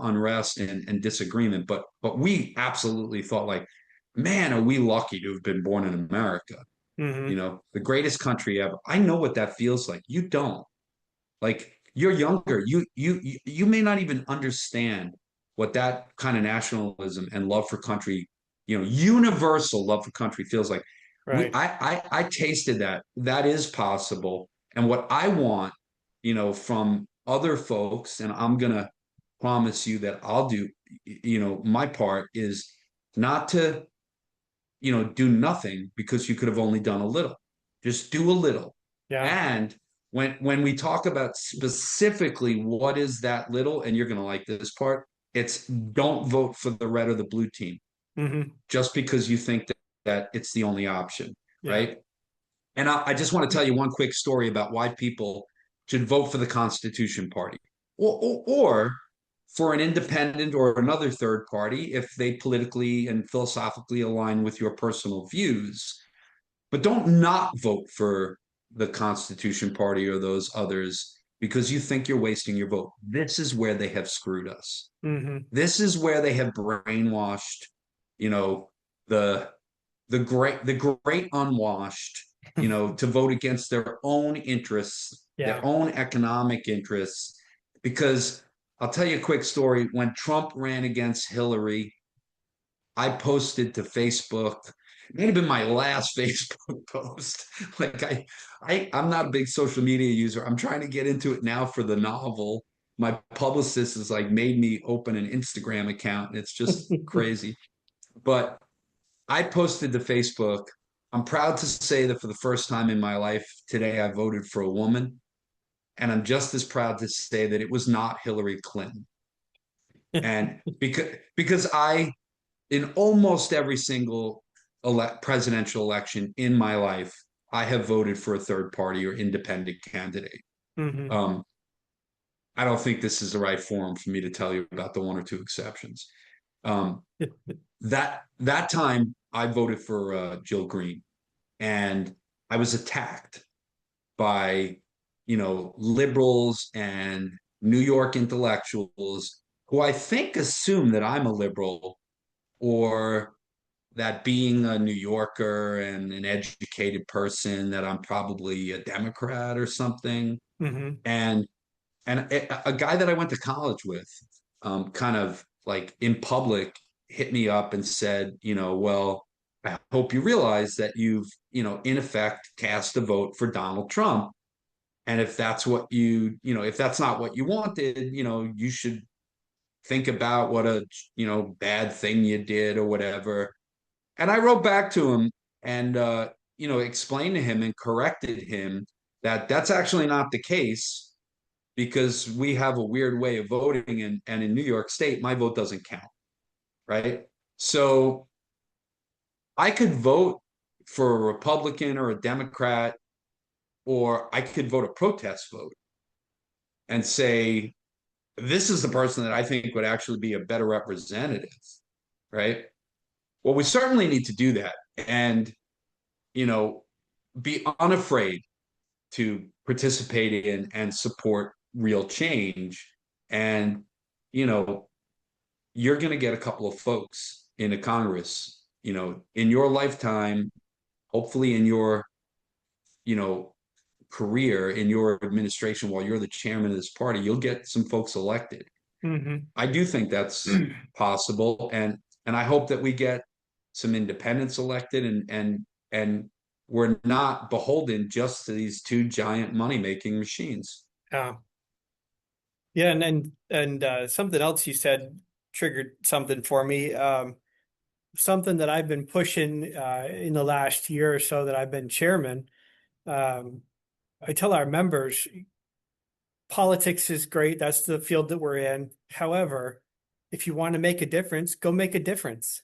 unrest and disagreement, but we absolutely thought like, man, are we lucky to have been born in America? Hmm. The greatest country ever. I know what that feels like. You don't. Like you're younger. You may not even understand what that kind of nationalism and love for country, universal love for country feels like. Right. I tasted that. That is possible. And what I want, from other folks, and I'm gonna promise you that I'll do, my part is not to, do nothing because you could have only done a little. Just do a little. Yeah. And when we talk about specifically what is that little, and you're gonna like this part, it's don't vote for the red or the blue team Hmm. just because you think that it's the only option, Yeah. right? And I just want to tell you one quick story about why people should vote for the Constitution Party or for an independent or another third party if they politically and philosophically align with your personal views. But don't not vote for the Constitution Party or those others because you think you're wasting your vote. This is where they have screwed us. Hmm. This is where they have brainwashed, you know, the the great unwashed, to vote against their own interests, Yeah. their own economic interests. Because I'll tell you a quick story. When Trump ran against Hillary, I posted to Facebook. It may have been my last Facebook post. Like I'm not a big social media user. I'm trying to get into it now for the novel. My publicist has like made me open an Instagram account, and it's just crazy. But I posted to Facebook. I'm proud to say that for the first time in my life today, I voted for a woman. And I'm just as proud to say that it was not Hillary Clinton. And because in almost every single presidential election in my life, I have voted for a third party or independent candidate. Hmm. Um, I don't think this is the right forum for me to tell you about the one or two exceptions. Um, that time, I voted for Jill Green, and I was attacked by liberals and New York intellectuals who I think assume that I'm a liberal or that being a New Yorker and an educated person that I'm probably a Democrat or something. Hmm. And a guy that I went to college with, kind of like in public, hit me up and said, well, I hope you realize that you've, in effect, cast a vote for Donald Trump. And if that's what if that's not what you wanted, you should think about what a, bad thing you did or whatever. And I wrote back to him and, explained to him and corrected him that that's actually not the case because we have a weird way of voting. And in New York State, my vote doesn't count. Right. So I could vote for a Republican or a Democrat, or I could vote a protest vote and say, this is the person that I think would actually be a better representative, right? Well, we certainly need to do that and, you know, be unafraid to participate in and support real change. And, you know, you're going to get a couple of folks in a Congress, in your lifetime, hopefully in your, you know, career, in your administration, while you're the chairman of this party, you'll get some folks elected. Hmm. I do think that's possible, and I hope that we get some independents elected, and we're not beholden just to these two giant money making machines. Yeah. Yeah, and something else you said triggered something for me. Something that I've been pushing in the last year or so that I've been chairman. Um, I tell our members, politics is great. That's the field that we're in. However, if you want to make a difference, go make a difference.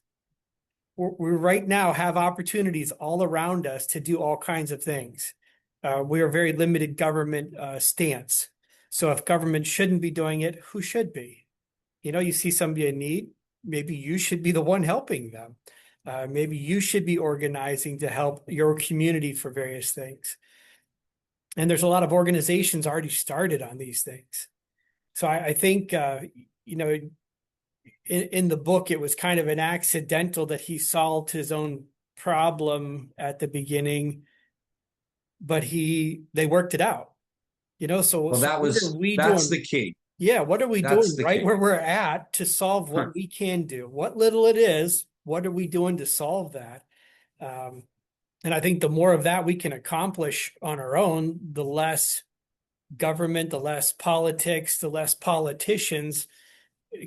We right now have opportunities all around us to do all kinds of things. We are a very limited government stance. So if government shouldn't be doing it, who should be? You see somebody in need, maybe you should be the one helping them. Maybe you should be organizing to help your community for various things. And there's a lot of organizations already started on these things. So I think, you know, in the book, it was kind of an accidental that he solved his own problem at the beginning, but they worked it out. So Well, what are we that's the doing? key. Yeah, what are we That's doing the right key. where we're at to solve what we can do? What little it is, what are we doing to solve that? Um, and I think the more of that we can accomplish on our own, the less government, the less politics, the less politicians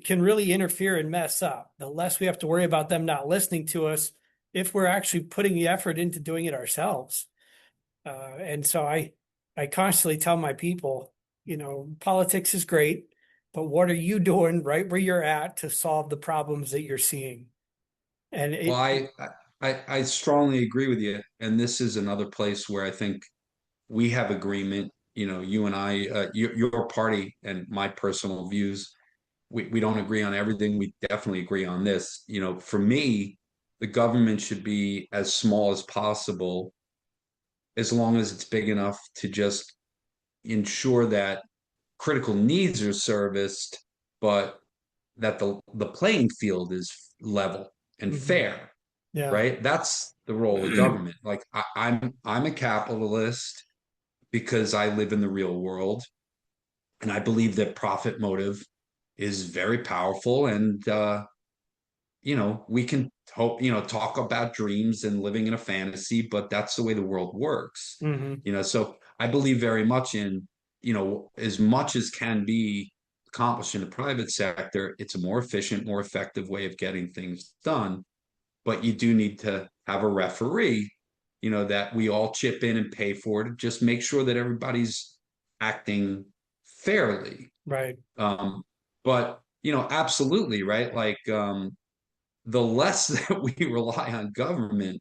can really interfere and mess up. The less we have to worry about them not listening to us if we're actually putting the effort into doing it ourselves. And so I constantly tell my people, politics is great, but what are you doing right where you're at to solve the problems that you're seeing? And Well, it, I strongly agree with you, and this is another place where I think we have agreement. You and I, your party and my personal views, we don't agree on everything. We definitely agree on this. For me, the government should be as small as possible, as long as it's big enough to just ensure that critical needs are serviced, but that the playing field is level and Mhm. fair, Yeah. right? That's the role of government. Like I'm a capitalist because I live in the real world, and I believe that profit motive is very powerful. And we can hope, talk about dreams and living in a fantasy, but that's the way the world works. Hmm. So I believe very much in, as much as can be accomplished in the private sector, it's a more efficient, more effective way of getting things done. But you do need to have a referee, that we all chip in and pay for to just make sure that everybody's acting fairly. Right. Um, but absolutely, right? Like the less that we rely on government,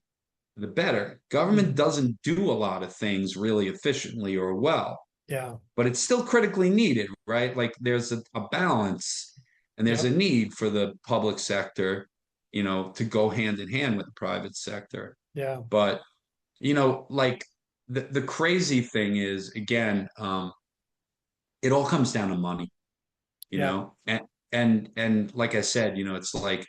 the better. Government Mhm. doesn't do a lot of things really efficiently or well, Yeah. but it's still critically needed, right? Like there's a balance, and there's a Yep. need for the public sector, to go hand in hand with the private sector. Yeah. But, like the crazy thing is, again, it all comes down to money, Yeah. and like I said, it's like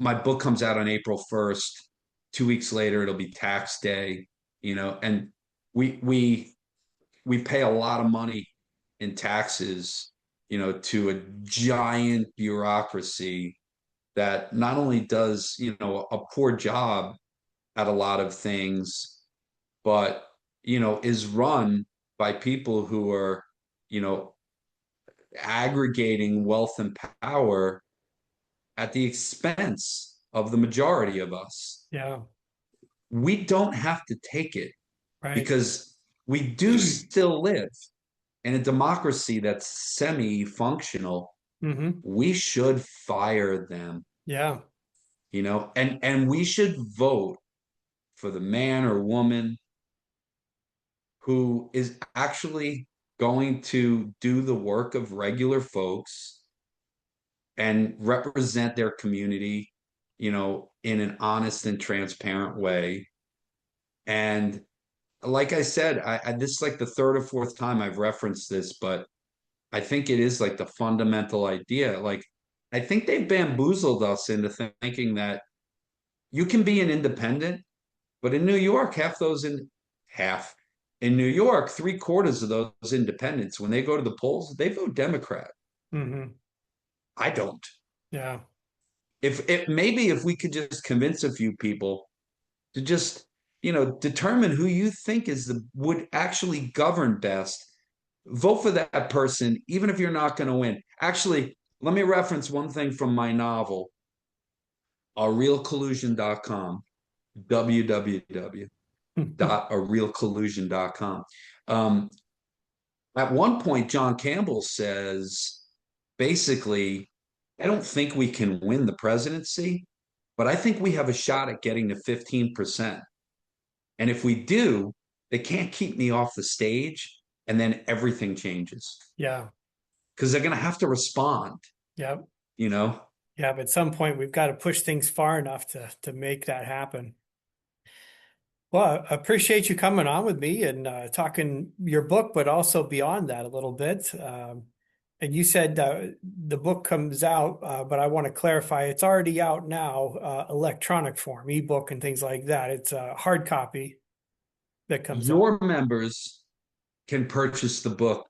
my book comes out on April 1st. 2 weeks later, it'll be tax day, and we pay a lot of money in taxes, to a giant bureaucracy that not only does, a poor job at a lot of things, but, is run by people who are, you know, aggregating wealth and power at the expense of the majority of us. Yeah. We don't have to take it, Right. because we do still live in a democracy that's semi-functional. Hmm. We should fire them, Yeah. and we should vote for the man or woman who is actually going to do the work of regular folks and represent their community, in an honest and transparent way. And like I said, this is like the third or fourth time I've referenced this, but I think it is like the fundamental idea. Like, I think they've bamboozled us into thinking that you can be an independent, but in New York, half in New York, three-quarters of those independents, when they go to the polls, they vote Democrat. Hmm. I don't. Yeah. If maybe if we could just convince a few people to just, determine who you think would actually govern best, vote for that person, even if you're not going to win. Actually, let me reference one thing from my novel, realcollusion.com, www.arealcollusion.com. At one point, John Campbell says, basically, I don't think we can win the presidency, but I think we have a shot at getting to 15%. And if we do, they can't keep me off the stage, and then everything changes Yeah. because they're going to have to respond, Yeah. you know? Yeah. But at some point, we've got to push things far enough to make that happen. Well, I appreciate you coming on with me and talking your book, but also beyond that a little bit. And you said the book comes out, but I want to clarify it's already out now, electronic form, ebook and things like that. It's a hard copy that comes out. Your members can purchase the book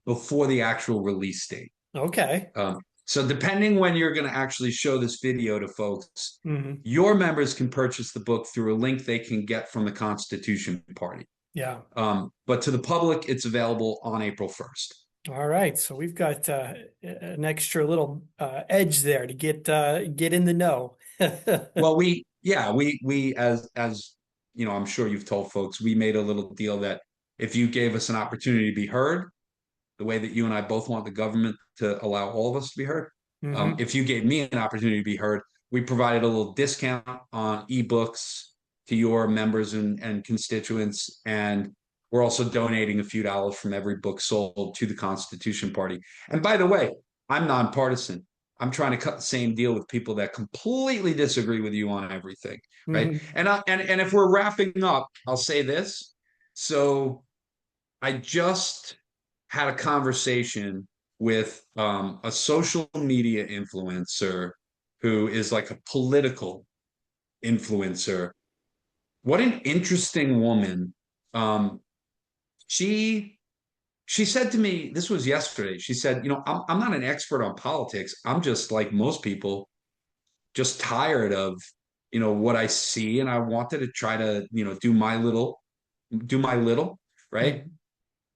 before the actual release date. Okay. So depending when you're going to actually show this video to folks, Hmm. your members can purchase the book through a link they can get from the Constitution Party. Yeah. But to the public, it's available on April 1st. All right. So we've got an extra little edge there to get in the know. Well, we as I'm sure you've told folks, we made a little deal that if you gave us an opportunity to be heard, the way that you and I both want the government to allow all of us to be heard, Hmm. if you gave me an opportunity to be heard, we provided a little discount on ebooks to your members and constituents, and we're also donating a few dollars from every book sold to the Constitution Party. And by the way, I'm nonpartisan. I'm trying to cut the same deal with people that completely disagree with you on everything, right? Hmm. And if we're wrapping up, I'll say this. So I just had a conversation with a social media influencer who is like a political influencer. What an interesting woman. Um, she she said to me, this was yesterday. She said, I'm not an expert on politics. I'm just like most people, just tired of, what I see, and I wanted to try to, do my little, right? Hmm.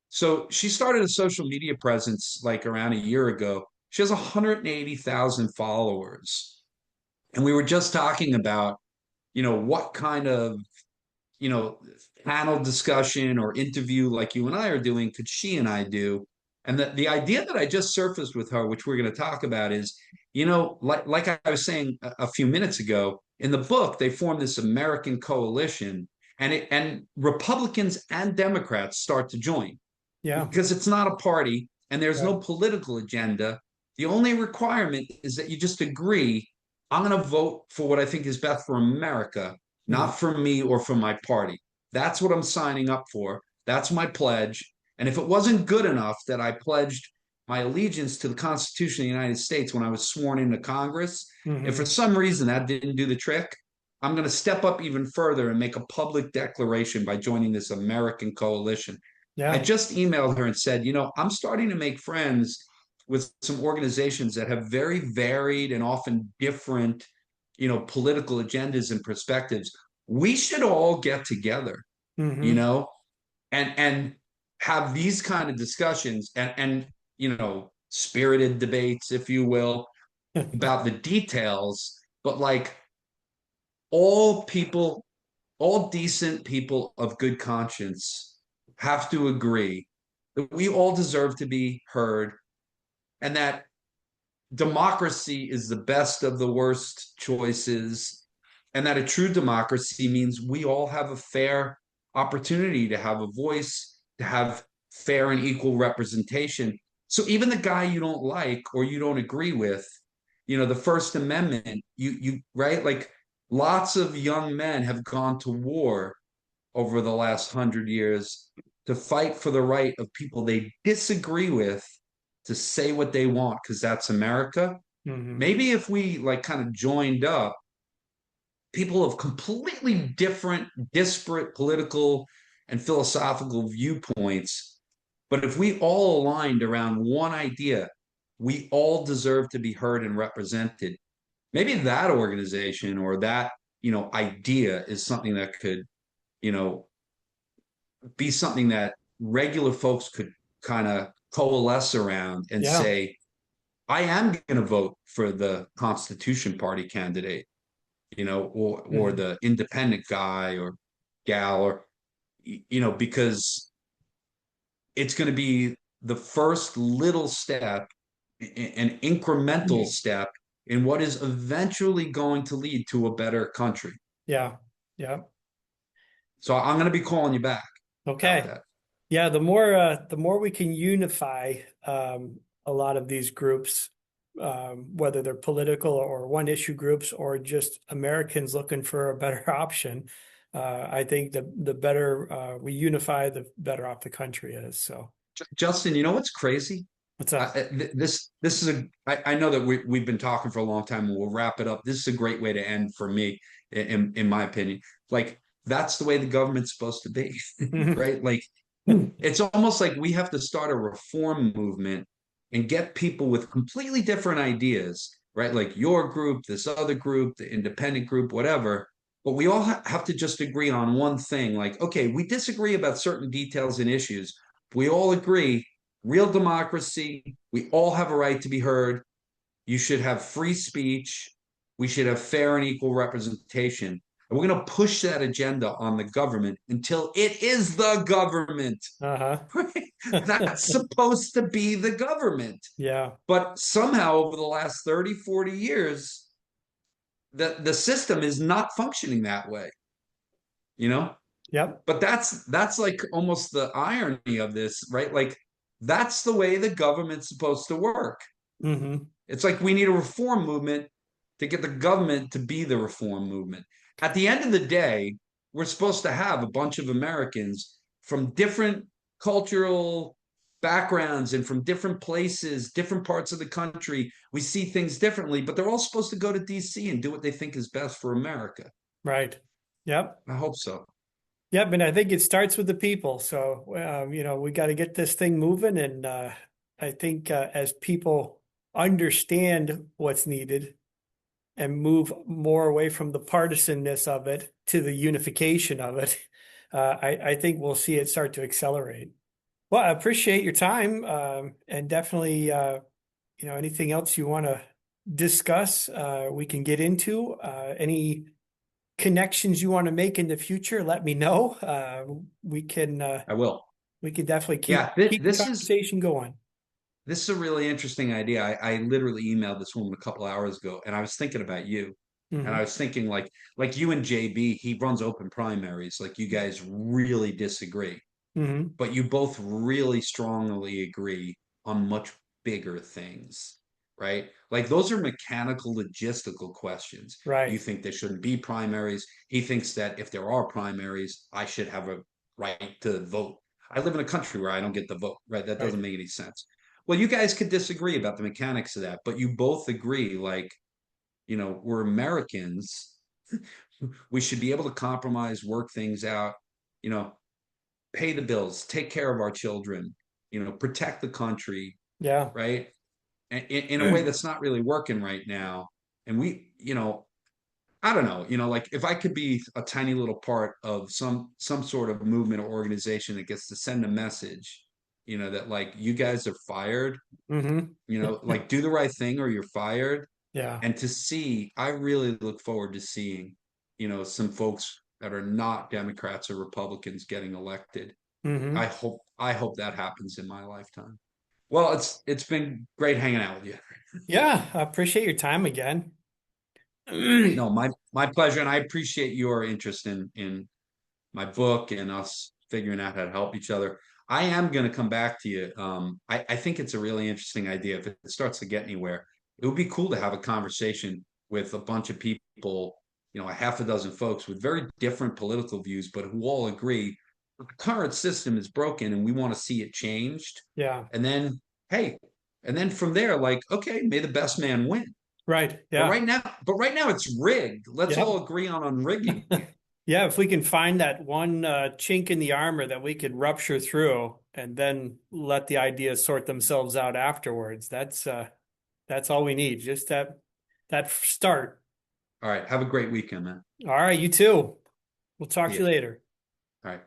So she started a social media presence like around a year ago. She has 180,000 followers. And we were just talking about, what kind of, you know, panel discussion or interview like you and I are doing could she and I do? And the idea that I just surfaced with her, which we're going to talk about, is, like I was saying a few minutes ago, in the book, they formed this American coalition, and Republicans and Democrats start to join Yeah. because it's not a party and there's Yeah. no political agenda. The only requirement is that you just agree, I'm going to vote for what I think is best for America, Mhm. not for me or for my party. That's what I'm signing up for. That's my pledge. And if it wasn't good enough that I pledged my allegiance to the Constitution of the United States when I was sworn into Congress, if for Mhm. some reason that didn't do the trick, I'm going to step up even further and make a public declaration by joining this American coalition. I Yeah. just emailed her and said, I'm starting to make friends with some organizations that have very varied and often different, political agendas and perspectives. We should all get together, you Mhm. know, and have these kind of discussions and spirited debates, if you will, about the details. But like all people, all decent people of good conscience have to agree that we all deserve to be heard and that democracy is the best of the worst choices and that a true democracy means we all have a fair opportunity to have a voice, to have fair and equal representation. So even the guy you don't like or you don't agree with, the First Amendment, right? Like lots of young men have gone to war over the last 100 years to fight for the right of people they disagree with to say what they want, because that's America. Hmm. Maybe if we like kind of joined up people of completely different, disparate political and philosophical viewpoints, but if we all aligned around one idea, we all deserve to be heard and represented. Maybe that organization or that, idea is something that could, you know, be something that regular folks could kind of coalesce around and Yeah. say, I am going to vote for the Constitution Party candidate, or Hmm. the independent guy or gal, or, because it's going to be the first little step, an incremental step in what is eventually going to lead to a better country. Yeah. Yeah. So I'm going to be calling you back about Okay. that. Yeah, the more we can unify a lot of these groups, whether they're political or one issue groups or just Americans looking for a better option, I think the better we unify, the better off the country is. So Justin, you know what's crazy? what's up? This is I know that we've been talking for a long time, and we'll wrap it up. This is a great way to end for me, in my opinion. Like that's the way the government's supposed to be, right? Like it's almost like we have to start a reform movement and get people with completely different ideas, right? Like your group, this other group, the independent group, whatever. But we all have to just agree on one thing. Like, okay, we disagree about certain details and issues. We all agree, real democracy, we all have a right to be heard. You should have free speech. We should have fair and equal representation. And we're going to push that agenda on the government until it is the government. Uh-huh. That's supposed to be the government. Yeah. But somehow over the last 30, 40 years, the system is not functioning that way, you know? Yep. But that's like almost the irony of this, right? Like that's the way the government's supposed to work. Hmm. It's like we need a reform movement to get the government to be the reform movement. At the end of the day, we're supposed to have a bunch of Americans from different cultural backgrounds and from different places, different parts of the country. We see things differently, but they're all supposed to go to DC and do what they think is best for America. Right. Yep. I hope so. Yep. And I think it starts with the people. So, we got to get this thing moving. And I think as people understand what's needed and move more away from the partisanness of it to the unification of it, I think we'll see it start to accelerate. Well, I appreciate your time, and definitely, anything else you want to discuss, we can get into. Any connections you want to make in the future, let me know. We can I will. we can definitely Yeah, keep the conversation going. this is a really interesting idea. I literally emailed this woman a couple hours ago, and I was thinking about you, and I Hmm. was thinking like you and JB, he runs open primaries. Like you guys really disagree, Hmm. but you both really strongly agree on much bigger things, right? Like those are mechanical, logistical questions. You Right. think there shouldn't be primaries. He thinks that if there are primaries, I should have a right to vote. I live in a country where I don't get the vote, right? That Right. doesn't make any sense. Well, you guys could disagree about the mechanics of that, but you both agree, like, we're Americans. We should be able to compromise, work things out, you know, pay the bills, take care of our children, protect the country, Yeah. right? In a way that's not really working right now. And I don't know, like if I could be a tiny little part of some sort of movement or organization that gets to send a message, that like you guys are fired, Hmm. like do the right thing or you're fired. Yeah. And I really look forward to seeing, some folks that are not Democrats or Republicans getting elected. Hmm. I hope that happens in my lifetime. Well, it's been great hanging out with you. Yeah. I appreciate your time again. No, my pleasure, and I appreciate your interest in my book and us figuring out how to help each other. I am going to come back to you. I think it's a really interesting idea. If it starts to get anywhere, it would be cool to have a conversation with a bunch of people, a half a dozen folks with very different political views, but who all agree the current system is broken and we want to see it changed. Yeah. And then, hey, and then from there, like, okay, may the best man win. Right. But Yeah. right now it's rigged. Let's Yep. all agree on unrigging it. Yeah, if we can find that one chink in the armor that we could rupture through and then let the ideas sort themselves out afterwards, that's all we need. Just that start. All right. Have a great weekend, man. All right, you too. We'll talk See to ya. you later. All right.